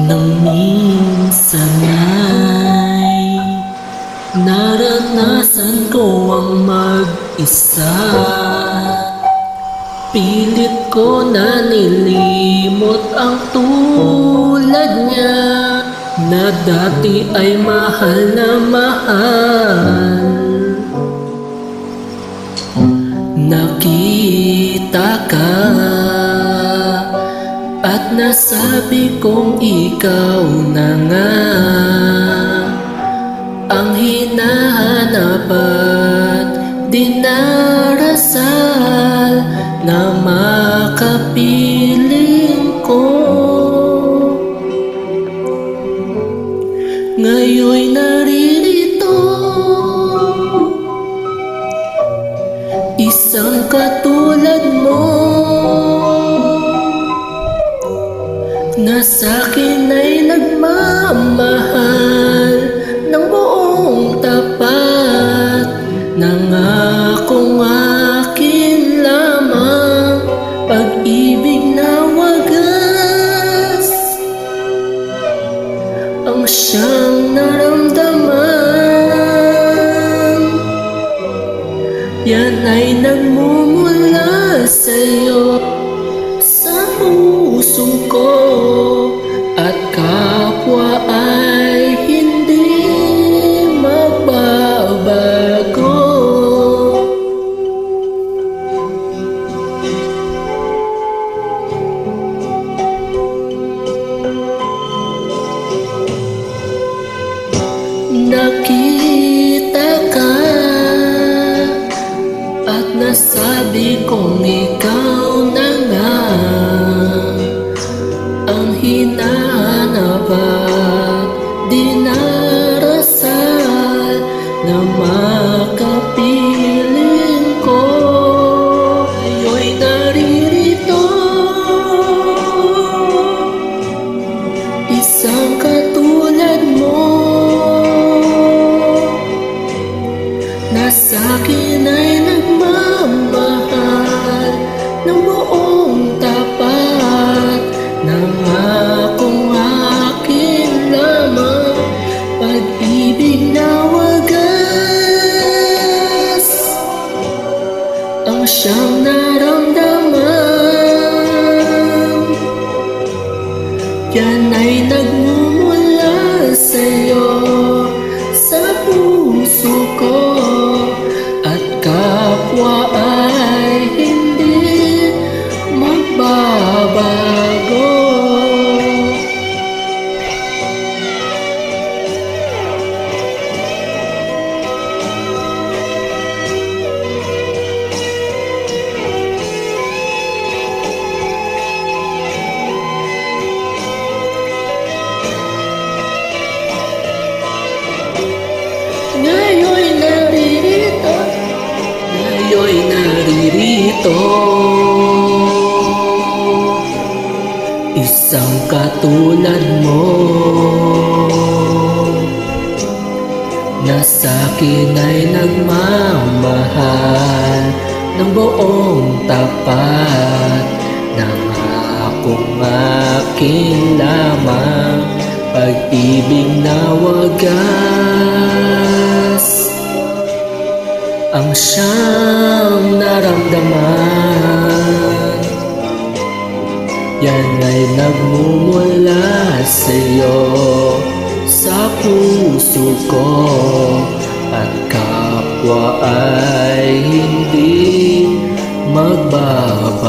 Nang minsan ay naranasan ko ang mag-isa. Pilit ko na nilimot ang tulad niya na dati ay mahal na mahal. Nakita ka at nasabi kong ikaw na nga ang hinahanap at dinarasal na makapiling ko. Ngayon'y naririto, isang katulad mo na sa'kin ay nagmamahal ng buong tapat. Nangakong akin lamang pag-ibig na wagas ang siyang naramdaman. Yan ay nagmumula sa'yo, sa puso ko, at kapwa ay hindi magbabago. Nakita ka at nasabi kong ikaw na nga ang hinahanap at dinarasal na makapiling ko. Ngayon'y naririto, isang katulad mo na sa'kin ay nagmamahal ng buong tapat. Nangakong akin lamang pag-ibig na wagas ang siyang naramdaman. Yan ay nagmumula sa'yo, sa puso ko, at kapwa ay hindi magbabago. Ngayon'y naririto, ngayon'y naririto, isang katulad mo na sa'kin ay nagmamahal ng buong tapat. Nangakong akin lamang pag-ibig na wagas ang siyang naramdaman. Yan ay nagmumula sa'yo, sa puso ko, at kapwa ay hindi magbabago.